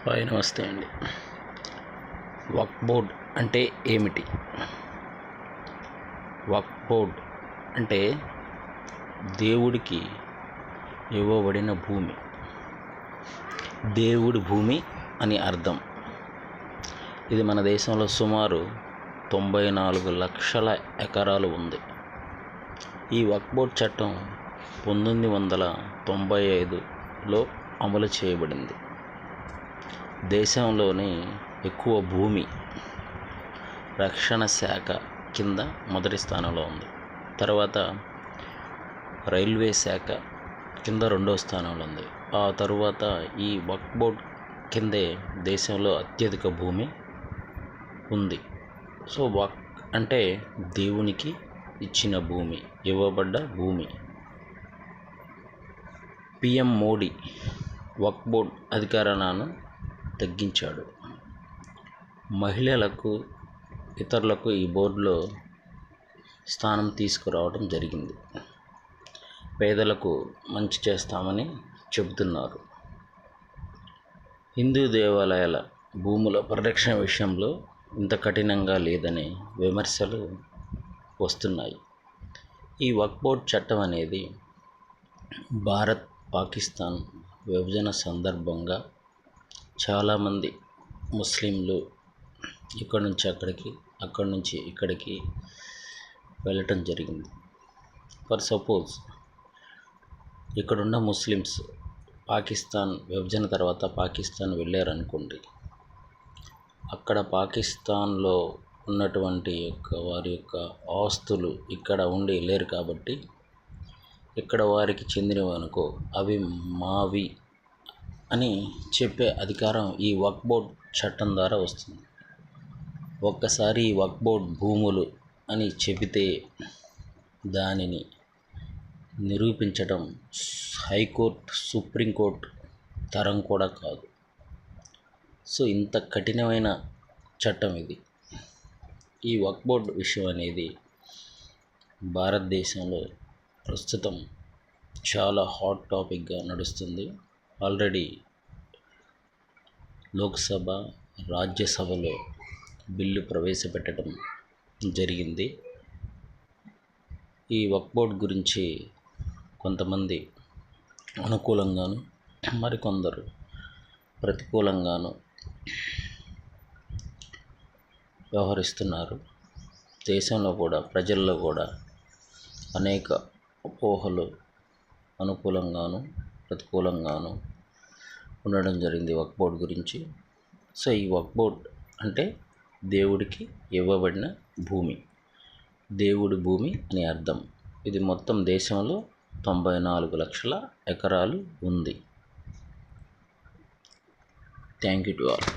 Hi నమస్తే అండి. వక్ఫ్ board అంటే ఏమిటి? వక్ఫ్ బోర్డ్ అంటే దేవుడికి ఇవ్వబడిన భూమి, దేవుడి భూమి అని అర్థం. ఇది మన దేశంలో సుమారు 94 లక్షల ఎకరాలు ఉంది. ఈ వక్ఫ్ బోర్డ్ చట్టం 1995లో అమలు చేయబడింది. దేశంలోని ఎక్కువ భూమి రక్షణ శాఖ కింద మొదటి స్థానంలో ఉంది. తర్వాత రైల్వే శాఖ కింద రెండవ స్థానంలో ఉంది. ఆ తరువాత ఈ వక్ఫ్ బోర్డ్ కిందే దేశంలో అత్యధిక భూమి ఉంది. సో వక్ఫ్ అంటే దేవునికి ఇచ్చిన భూమి, ఇవ్వబడ్డ భూమి. పిఎం మోడీ వక్ఫ్ బోర్డ్ అధికారాలను తగ్గించాడు. మహిళలకు, ఇతరులకు ఈ బోర్డులో స్థానం తీసుకురావడం జరిగింది. పేదలకు మంచి చేస్తామని చెబుతున్నారు. హిందూ దేవాలయాల భూముల పరిరక్షణ విషయంలో ఇంత కఠినంగా లేదనే విమర్శలు వస్తున్నాయి. ఈ వక్ఫ్ బోర్డ్ చట్టం అనేది భారత్ పాకిస్తాన్ విభజన సందర్భంగా చాలామంది ముస్లింలు ఇక్కడి నుంచి అక్కడికి, అక్కడి నుంచి ఇక్కడికి వెళ్ళటం జరిగింది. ఫర్ సపోజ్ ఇక్కడున్న ముస్లిమ్స్ పాకిస్తాన్ విభజన తర్వాత పాకిస్తాన్ వెళ్ళారనుకోండి, అక్కడ పాకిస్తాన్లో ఉన్నటువంటి వారి యొక్క ఆస్తులు ఇక్కడ ఉండి లేరు కాబట్టి, ఇక్కడ వారికి చెందినవనుకో అవి మావి అని చెప్పే అధికారం ఈ వక్ఫ్ బోర్డ్ చట్టం ద్వారా వస్తుంది. ఒక్కసారి ఈ వక్ఫ్ బోర్డ్ భూములు అని చెబితే దానిని నిరూపించడం హైకోర్టు, సుప్రీంకోర్టు తరం కూడా కాదు. సో ఇంత కఠినమైన చట్టం ఇది. ఈ వక్ఫ్ బోర్డ్ విషయం అనేది భారతదేశంలో ప్రస్తుతం చాలా హాట్ టాపిక్గా నడుస్తుంది. ఆల్రెడీ లోక్సభ, రాజ్యసభలో బిల్లు ప్రవేశపెట్టడం జరిగింది. ఈ వక్ఫ్ బోర్డ్ గురించి కొంతమంది అనుకూలంగాను, మరికొందరు ప్రతికూలంగాను వ్యవహరిస్తున్నారు. దేశంలో కూడా, ప్రజల్లో కూడా అనేక అపోహలు అనుకూలంగాను, ప్రతికూలంగాను ఉండడం జరిగింది వక్ఫ్ బోర్డ్ గురించి. సో ఈ వక్ఫ్ బోర్డ్ అంటే దేవుడికి ఇవ్వబడిన భూమి, దేవుడి భూమి అని అర్థం. ఇది మొత్తం దేశంలో 94 లక్షల ఎకరాలు ఉంది. Thank you to all.